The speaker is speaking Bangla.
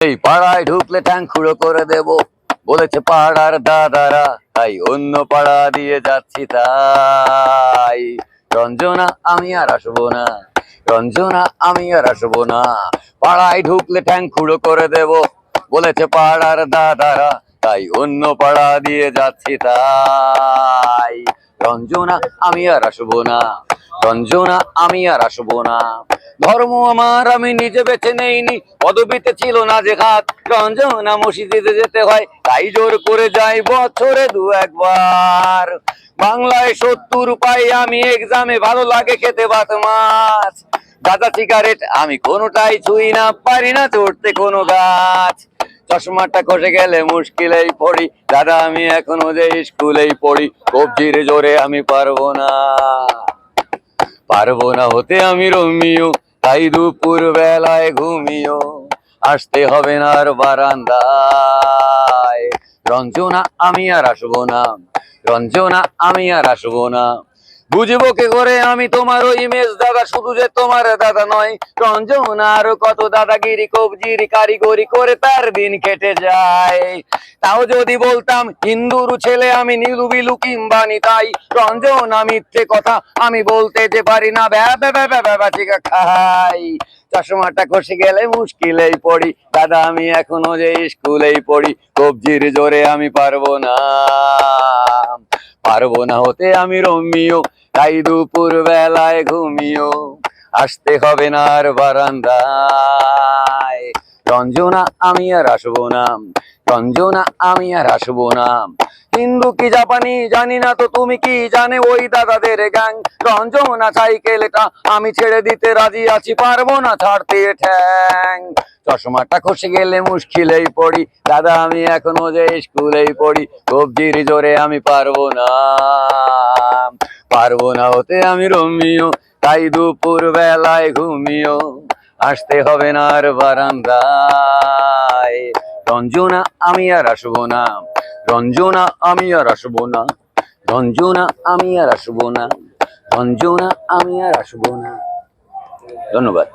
এই পাড়ায় ঢুকলে ঠ্যাং খুঁড়ো করে দেব বলেছে পাড়ার দাদারা, তাই অন্য পাড়া দিয়ে যাচ্ছি তাই। রঞ্জনা আমি আর আসবো না, রঞ্জনা আমি আর আসবো না, পাড়ায় ঢুকলে ঠ্যাং খুঁড়ো করে দেব বলেছে পাড়ার দাদারা, তাই অন্য পাড়া দিয়ে যাচ্ছি তাই। রঞ্জনা আমি আর আসবো না, রঞ্জনা আমি আর আসবো না। ধর্ম আমার আমি নিজে বেছে নেইনি, পদবিতে ছিল না যে হাত। রঞ্জনা মসজিদে যেতে হয়, তাই জোর করে যাই বছরে দু একবার। বাংলায় 70 পাই আমি এক্সামে, ভালো লাগে খেতে ভাত মাছ। গাঁজা সিগারেট আমি কোনোটাই ছুঁই না, পারি না চড়তে কোনো গাছ। চশমাটা খসে গেলে মুশকিলেই পড়ি, দাদা আমি এখনো যে স্কুলেই পড়ি। কবজির জোরে আমি পারবো না, পারবো না হতে আমি রোমিও, তাই দুপুর বেলায় ঘুমিও আসতে হবে না আর বারান্দায়। রঞ্জনা আমি আর আসবো না, রঞ্জনা আমি আর আসবো না। বুঝবো কে করে আমি তোমার ওই ইমেজ দাদা, শুধু যে তোমার দাদা নয়। রঞ্জনা আরো কত দাদাগিরি কবজির কারিগরি করে তার দিন কেটে যায়। তাও যদি বলতাম হিন্দুর ছেলে আমি, নীলু বিলু কিংবা নিতাই। রঞ্জনা মিথ্যে কথা আমি বলতে যে পারি না, চিকা খাই। চশমাটা খসে গেলে মুশকিলেই পড়ি, দাদা আমি এখনো যে স্কুলেই পড়ি। কবজির জোরে আমি পারবো না, পারবো না হতে আমি রোমিও, তাই দুপুর বেলায় ঘুমিও আসতে হবে না আর বারান্দায়। রঞ্জনা আমি আর আসবো না, রঞ্জনা আমি আর আসবো না। হিন্দু কি জাপানি জানি না, তো তুমি কি জানে ওই দাদাদের গ্যাং। রঞ্জনা সাইকেলটা আমি ছেড়ে দিতে রাজি আছি, পারবো না ছাড়তে ঠ্যাং। চশমাটা খসে গেলে মুশকিলেই পড়ি, দাদা আমি এখনো যে স্কুলেই পড়ি। কবজির জোরে আমি পারবো না, পারবো না হতে আমি রোমিও, তাই দুপুর বেলায় ঘুমিও আসতে হবে না আর বারান্দায়। রঞ্জনা আমি আর আসবো না, রঞ্জনা আমি আর আসবো না, রঞ্জনা আমি আর আসবো না, রঞ্জনা আমি আর আসবো না। ধন্যবাদ।